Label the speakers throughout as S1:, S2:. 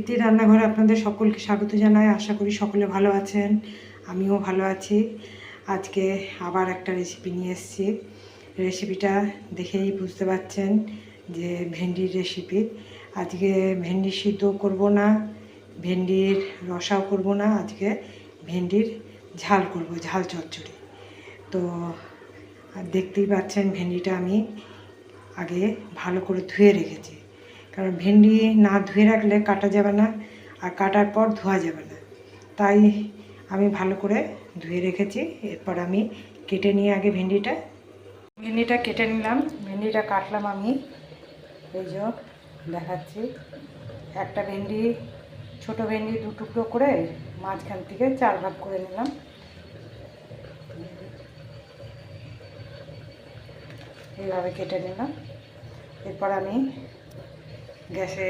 S1: দীপ্তি রান্নাঘরে আপনাদের সকলকে স্বাগত জানাই। আশা করি সকলে ভালো আছেন, আমিও ভালো আছি। আজকে আবার একটা রেসিপি নিয়ে এসেছি। রেসিপিটা দেখেই বুঝতে পারছেন যে ভেন্ডির রেসিপি। আজকে ভেন্ডি সিদ্ধ করব না, ভেন্ডির রসাও করব না, আজকে ভেন্ডির ঝাল করব, ঝাল চচ্চড়ি। তো দেখতেই পাচ্ছেন ভেন্ডিটা আমি আগে ভালো করে ধুয়ে রেখেছি, কারণ ভেন্ডি না ধুয়ে রাখলে কাটা যাবে না, আর কাটার পর ধোয়া যাবে না। তাই আমি ভালো করে ধুয়ে রেখেছি। এরপর আমি কেটে নিয়ে আগে ভেন্ডিটা কেটে নিলাম। ভেন্ডিটা কাটলাম আমি, এই যে দেখাচ্ছি। একটা ভেন্ডি, ছোটো ভেন্ডি 2 টুকরো করে মাঝখান থেকে 4 ভাগ করে নিলাম। এইভাবে কেটে নিলাম। এরপর আমি গ্যাসে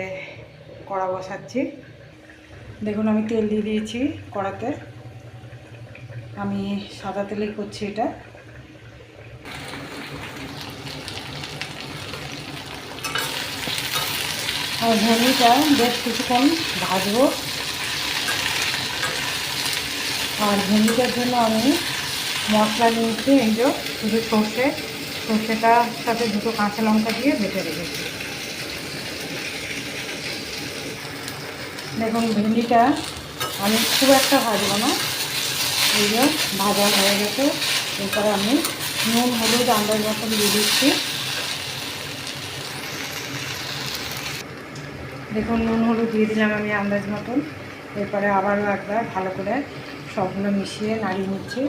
S1: কড়া বসাচ্ছি। দেখুন আমি তেল দিয়ে দিয়েছি কড়াতে। আমি সাদা তেলেই করছি এটা। আর ভেন্ডিটা বেশ কিছুক্ষণ ভাজবো। আর ভেন্ডিটার জন্য আমি মশলা নিয়েছি, এই যে শুধু সর্ষেটার সাথে 2টো কাঁচা লঙ্কা দিয়ে বেটে রেখেছি। দেখুন ভেন্ডিটা আমি খুব একটা ভাজবো না, এই যে ভাজা হয়ে গেছে। এরপরে আমি নুন হলুদ আন্দাজ মতন দিয়ে দিচ্ছি। দেখুন নুন হলুদ দিয়ে দিলাম আমি আন্দাজ মতন। এরপরে আবারও একবার ভালো করে সবগুলো মিশিয়ে নাড়িয়ে নিচ্ছি।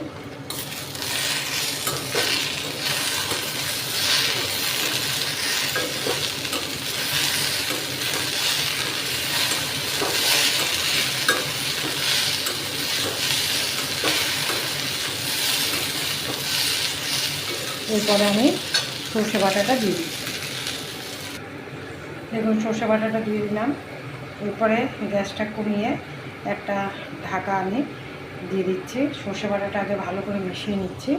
S1: এরপরে আমি সর্ষে বাটাটা দিয়ে দিচ্ছি। দেখুন সর্ষে বাটাটা দিয়ে দিলাম। এরপরে গ্যাসটা কমিয়ে একটা ঢাকা আমি দিয়ে দিচ্ছি। সর্ষে বাটাটা আগে ভালো করে মিশিয়ে নিচ্ছি।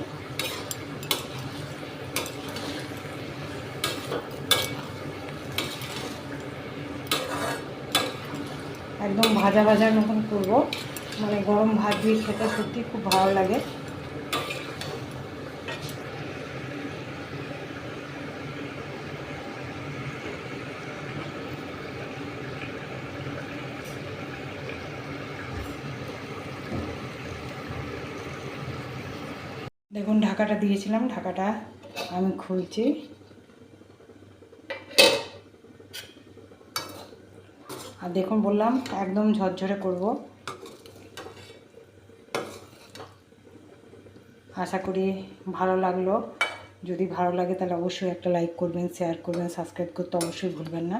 S1: একদম ভাজা ভাজার মতন করবো, মানে গরম ভাত দিয়ে খেতে সত্যি খুব ভালো লাগে। দেখুন ঢাকাটা দিয়েছিলাম, ঢাকাটা আমি খুলছি। আর দেখুন বললাম একদম ঝরঝরে করব। আশা করি ভালো লাগলো। যদি ভালো লাগে তাহলে অবশ্যই একটা লাইক করবেন, শেয়ার করবেন, সাবস্ক্রাইব করতে অবশ্যই ভুলবেন না।